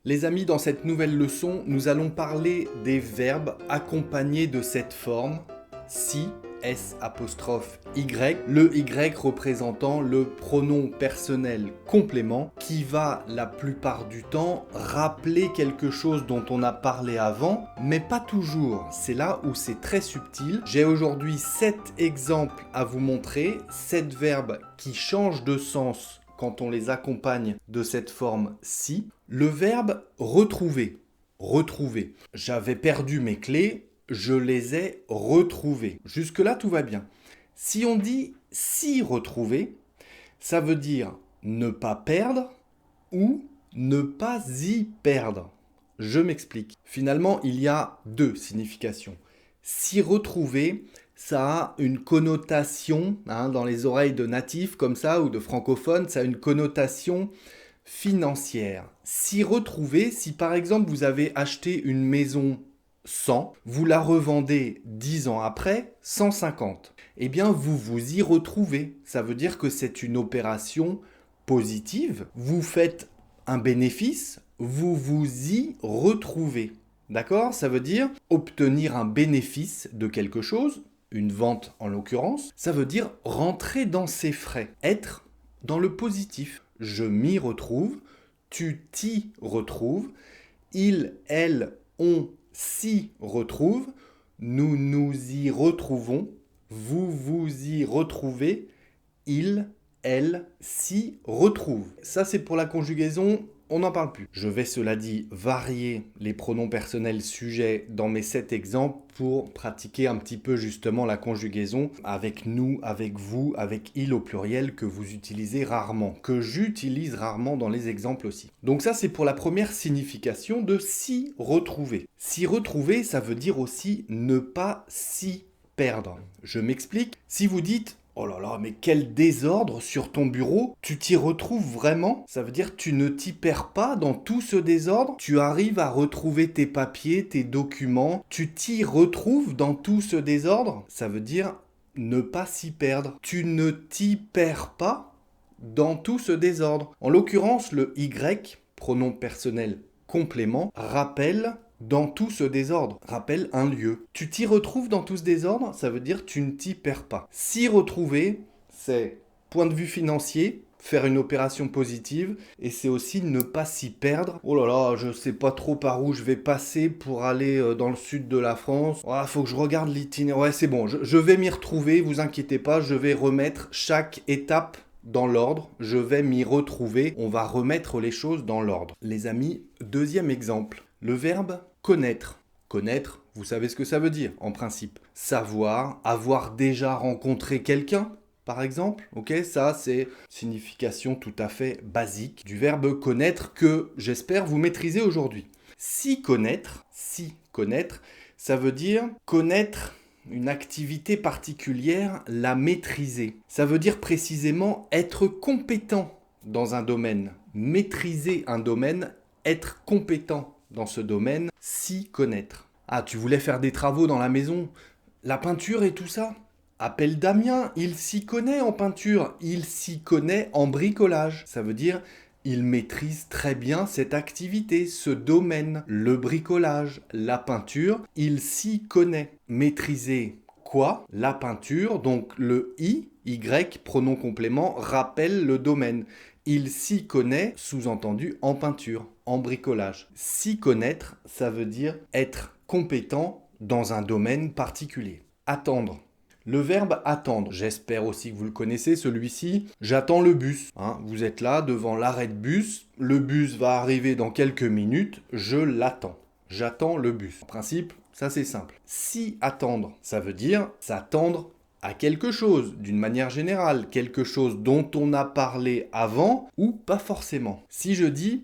Les amis, dans cette nouvelle leçon, nous allons parler des verbes accompagnés de cette forme si, S apostrophe Y, le Y représentant le pronom personnel complément qui va la plupart du temps rappeler quelque chose dont on a parlé avant, mais pas toujours. C'est là où c'est très subtil. J'ai aujourd'hui 7 exemples à vous montrer, 7 verbes qui changent de sens quand on les accompagne de cette forme si. Le verbe retrouver. Retrouver. J'avais perdu mes clés, je les ai retrouvées. Jusque-là, tout va bien. Si on dit si retrouver, ça veut dire ne pas perdre ou ne pas y perdre. Je m'explique. Finalement, il y a deux significations. Si retrouver, ça a une connotation, dans les oreilles de natifs comme ça ou de francophones, ça a une connotation financière. Si retrouver, si par exemple vous avez acheté une maison 100, vous la revendez 10 ans après 150. Eh bien, vous vous y retrouvez. Ça veut dire que c'est une opération positive. Vous faites un bénéfice, vous vous y retrouvez. D'accord? Ça veut dire obtenir un bénéfice de quelque chose, une vente en l'occurrence. Ça veut dire rentrer dans ses frais, être dans le positif. Je m'y retrouve, tu t'y retrouves, il, elle, on s'y retrouve, nous nous y retrouvons, vous vous y retrouvez, il, elle s'y retrouve. Ça, c'est pour la conjugaison, on n'en parle plus. Je vais, cela dit, varier les pronoms personnels sujets dans mes 7 exemples pour pratiquer un petit peu justement la conjugaison avec nous, avec vous, avec il au pluriel que vous utilisez rarement, que j'utilise rarement dans les exemples aussi. Donc ça, c'est pour la première signification de s'y retrouver. S'y retrouver, ça veut dire aussi ne pas s'y perdre. Je m'explique. Si vous dites oh là là, mais quel désordre sur ton bureau. Tu t'y retrouves vraiment? Ça veut dire que tu ne t'y perds pas dans tout ce désordre? Tu arrives à retrouver tes papiers, tes documents. Tu t'y retrouves dans tout ce désordre? Ça veut dire ne pas s'y perdre. Tu ne t'y perds pas dans tout ce désordre. En l'occurrence, le Y, pronom personnel complément, rappelle dans tout ce désordre, rappelle un lieu. Tu t'y retrouves dans tout ce désordre, ça veut dire tu ne t'y perds pas. S'y retrouver, c'est point de vue financier, faire une opération positive, et c'est aussi ne pas s'y perdre. Oh là là, je sais pas trop par où je vais passer pour aller dans le sud de la France. Ah, faut que je regarde l'itinéraire. Ouais, c'est bon, je vais m'y retrouver, vous inquiétez pas, je vais remettre chaque étape dans l'ordre, je vais m'y retrouver, on va remettre les choses dans l'ordre. Les amis, deuxième exemple, le verbe connaître. Connaître, vous savez ce que ça veut dire en principe. Savoir, avoir déjà rencontré quelqu'un, par exemple. Ok, ça c'est signification tout à fait basique du verbe connaître que j'espère vous maîtriser aujourd'hui. Si connaître, ça veut dire connaître une activité particulière, la maîtriser. Ça veut dire précisément être compétent dans un domaine. Maîtriser un domaine, être compétent dans ce domaine, s'y connaître. Ah, tu voulais faire des travaux dans la maison? La peinture et tout ça? Appelle Damien, il s'y connaît en peinture, il s'y connaît en bricolage. Ça veut dire il maîtrise très bien cette activité, ce domaine, le bricolage, la peinture, il s'y connaît. Maîtriser quoi? La peinture, donc le Y, pronom complément, rappelle le domaine. Il s'y connaît, sous-entendu, en peinture, en bricolage. S'y connaître, ça veut dire être compétent dans un domaine particulier. Attendre. Le verbe attendre, j'espère aussi que vous le connaissez, celui-ci. J'attends le bus. Vous êtes là devant l'arrêt de bus. Le bus va arriver dans quelques minutes. Je l'attends. J'attends le bus. En principe, ça c'est simple. Si attendre, ça veut dire s'attendre à quelque chose, d'une manière générale, quelque chose dont on a parlé avant ou pas forcément. Si je dis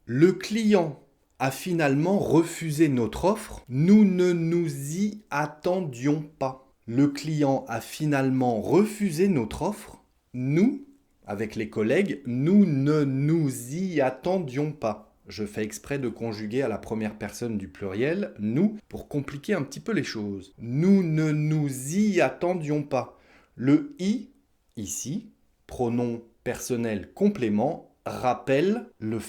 le client a finalement refusé notre offre, nous ne nous y attendions pas. Le client a finalement refusé notre offre, nous, avec les collègues, nous ne nous y attendions pas. Je fais exprès de conjuguer à la première personne du pluriel, nous, pour compliquer un petit peu les choses. Nous ne nous y attendions pas. Le i, ici, pronom personnel complément, rappelle le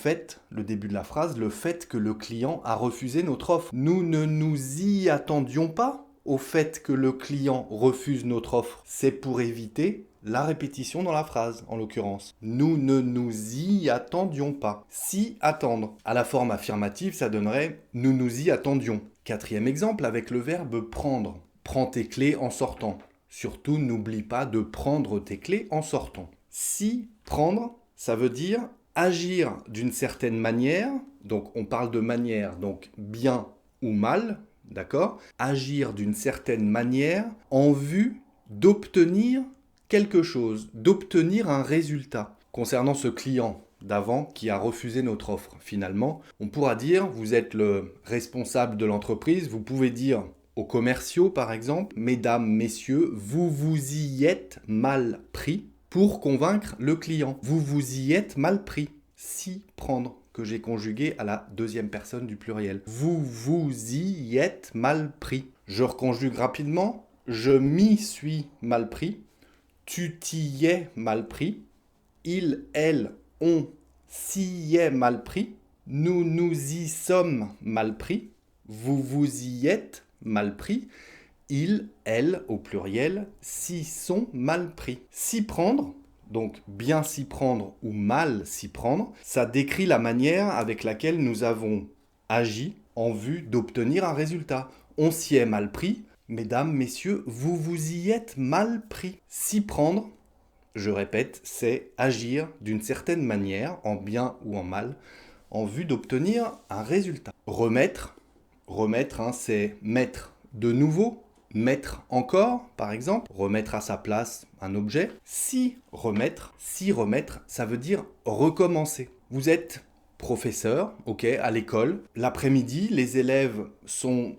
début de la phrase, le fait que le client a refusé notre offre. Nous ne nous y attendions pas au fait que le client refuse notre offre. C'est pour éviter la répétition dans la phrase, en l'occurrence. Nous ne nous y attendions pas. S'y attendre. À la forme affirmative, ça donnerait nous nous y attendions. Quatrième exemple avec le verbe prendre. Prends tes clés en sortant. Surtout, n'oublie pas de prendre tes clés en sortant. Si prendre, ça veut dire agir d'une certaine manière. Donc, on parle de manière, donc bien ou mal, d'accord ? Agir d'une certaine manière en vue d'obtenir quelque chose, d'obtenir un résultat. Concernant ce client d'avant qui a refusé notre offre, finalement, on pourra dire, vous êtes le responsable de l'entreprise, vous pouvez dire aux commerciaux par exemple, mesdames, messieurs, vous vous y êtes mal pris pour convaincre le client. Vous vous y êtes mal pris. Si prendre, que j'ai conjugué à la deuxième personne du pluriel. Vous vous y êtes mal pris. Je reconjugue rapidement. Je m'y suis mal pris. Tu t'y es mal pris. Il, elle, on s'y est mal pris. Nous nous y sommes mal pris. Vous vous y êtes mal pris. Ils, elles, au pluriel, s'y sont mal pris. S'y prendre, donc bien s'y prendre ou mal s'y prendre, ça décrit la manière avec laquelle nous avons agi en vue d'obtenir un résultat. On s'y est mal pris. Mesdames, messieurs, vous vous y êtes mal pris. S'y prendre, je répète, c'est agir d'une certaine manière, en bien ou en mal, en vue d'obtenir un résultat. Remettre, c'est mettre de nouveau, mettre encore, par exemple, remettre à sa place un objet. Si remettre, ça veut dire recommencer. Vous êtes professeur, ok, à l'école. L'après-midi, les élèves sont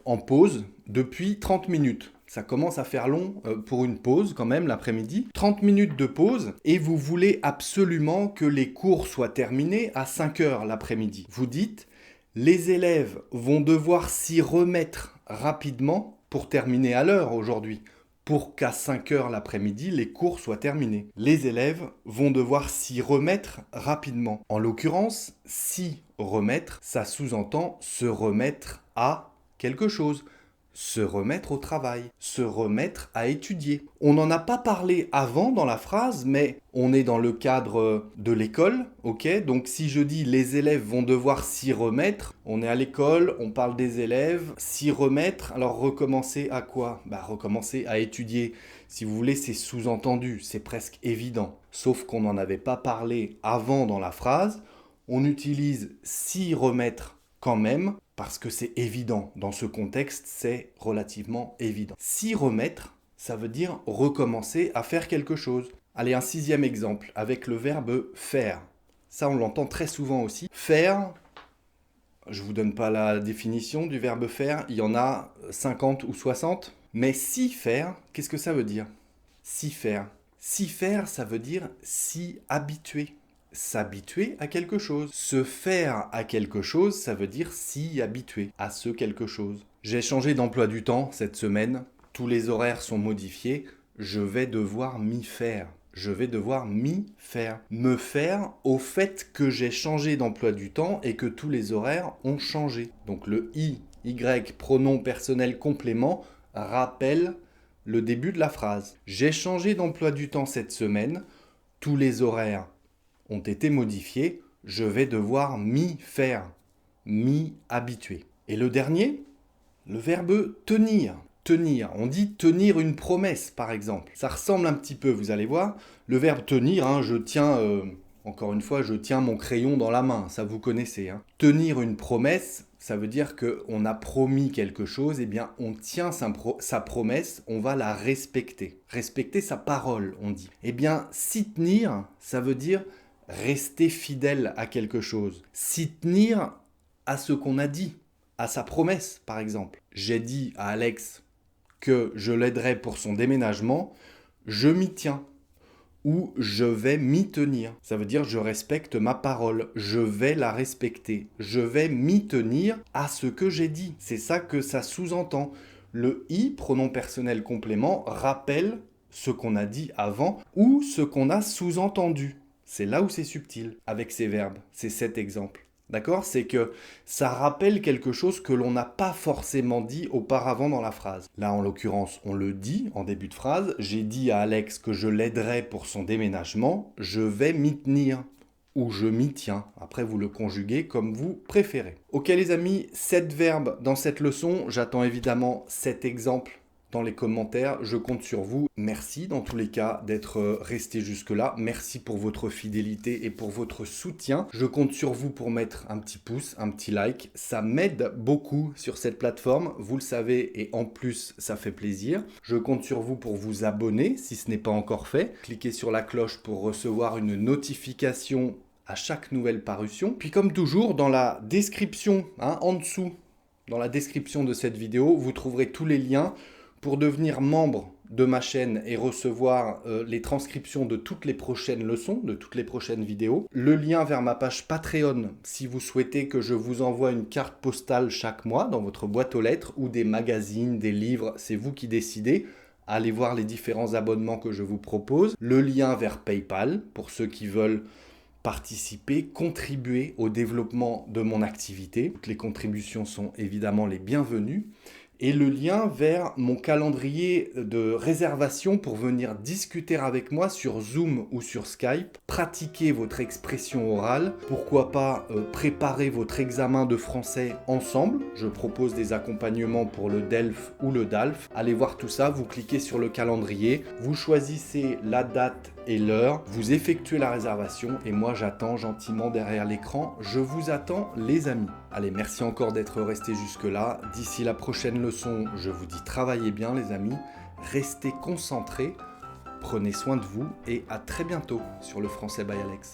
en pause depuis 30 minutes. Ça commence à faire long pour une pause quand même l'après-midi. 30 minutes de pause et vous voulez absolument que les cours soient terminés à 5 heures l'après-midi. Vous dites, les élèves vont devoir s'y remettre rapidement pour terminer à l'heure aujourd'hui, pour qu'à 5 heures l'après-midi, les cours soient terminés. Les élèves vont devoir s'y remettre rapidement. En l'occurrence, s'y remettre, ça sous-entend se remettre à quelque chose. Se remettre au travail, se remettre à étudier. On n'en a pas parlé avant dans la phrase, mais on est dans le cadre de l'école, ok ? Donc si je dis les élèves vont devoir s'y remettre, on est à l'école, on parle des élèves, s'y remettre, alors recommencer à quoi ? Recommencer à étudier. Si vous voulez, c'est sous-entendu, c'est presque évident. Sauf qu'on n'en avait pas parlé avant dans la phrase, on utilise s'y remettre quand même, parce que c'est évident. Dans ce contexte, c'est relativement évident. S'y remettre, ça veut dire recommencer à faire quelque chose. Allez, un 6e exemple, avec le verbe faire. Ça, on l'entend très souvent aussi. Faire, je ne vous donne pas la définition du verbe faire, il y en a 50 ou 60. Mais s'y faire, qu'est-ce que ça veut dire ? S'y faire. S'y faire, ça veut dire s'y habituer. S'habituer à quelque chose. Se faire à quelque chose, ça veut dire s'y habituer à ce quelque chose. J'ai changé d'emploi du temps cette semaine. Tous les horaires sont modifiés. Je vais devoir m'y faire. Me faire au fait que j'ai changé d'emploi du temps et que tous les horaires ont changé. Donc le I, Y, pronom personnel complément, rappelle le début de la phrase. J'ai changé d'emploi du temps cette semaine. Tous les horaires ont été modifiés, je vais devoir m'y faire, m'y habituer. Et le dernier, le verbe tenir. Tenir, on dit tenir une promesse par exemple. Ça ressemble un petit peu, vous allez voir. Le verbe tenir, je tiens, encore une fois, je tiens mon crayon dans la main, ça vous connaissez. Tenir une promesse, ça veut dire qu'on a promis quelque chose, et bien on tient sa promesse, on va la respecter. Respecter sa parole, on dit. Et bien s'y tenir, ça veut dire rester fidèle à quelque chose, s'y tenir à ce qu'on a dit, à sa promesse par exemple. J'ai dit à Alex que je l'aiderai pour son déménagement, je m'y tiens ou je vais m'y tenir. Ça veut dire je respecte ma parole, je vais la respecter, je vais m'y tenir à ce que j'ai dit. C'est ça que ça sous-entend. Le I, pronom personnel complément, rappelle ce qu'on a dit avant ou ce qu'on a sous-entendu. C'est là où c'est subtil avec ces verbes, c'est cet exemple. D'accord? C'est que ça rappelle quelque chose que l'on n'a pas forcément dit auparavant dans la phrase. Là, en l'occurrence, on le dit en début de phrase. J'ai dit à Alex que je l'aiderai pour son déménagement. Je vais m'y tenir. Ou je m'y tiens. Après, vous le conjuguez comme vous préférez. Ok les amis, 7 verbes dans cette leçon. J'attends évidemment 7 exemples dans les commentaires. Je compte sur vous. Merci dans tous les cas d'être resté jusque-là. Merci pour votre fidélité et pour votre soutien. Je compte sur vous pour mettre un petit pouce, un petit like. Ça m'aide beaucoup sur cette plateforme. Vous le savez et en plus, ça fait plaisir. Je compte sur vous pour vous abonner si ce n'est pas encore fait. Cliquez sur la cloche pour recevoir une notification à chaque nouvelle parution. Puis comme toujours, dans la description, en dessous, dans la description de cette vidéo, vous trouverez tous les liens pour devenir membre de ma chaîne et recevoir les transcriptions de toutes les prochaines leçons, de toutes les prochaines vidéos. Le lien vers ma page Patreon, si vous souhaitez que je vous envoie une carte postale chaque mois dans votre boîte aux lettres, ou des magazines, des livres, c'est vous qui décidez. Allez voir les différents abonnements que je vous propose. Le lien vers PayPal, pour ceux qui veulent participer, contribuer au développement de mon activité. Toutes les contributions sont évidemment les bienvenues. Et le lien vers mon calendrier de réservation pour venir discuter avec moi sur Zoom ou sur Skype, pratiquer votre expression orale, pourquoi pas préparer votre examen de français ensemble. Je propose des accompagnements pour le DELF ou le DALF. Allez voir tout ça, vous cliquez sur le calendrier, vous choisissez la date et l'heure, vous effectuez la réservation et moi j'attends gentiment derrière l'écran. Je vous attends les amis. Allez, merci encore d'être restés jusque-là. D'ici la prochaine leçon, je vous dis travaillez bien les amis, restez concentrés, prenez soin de vous et à très bientôt sur le Français by Alex.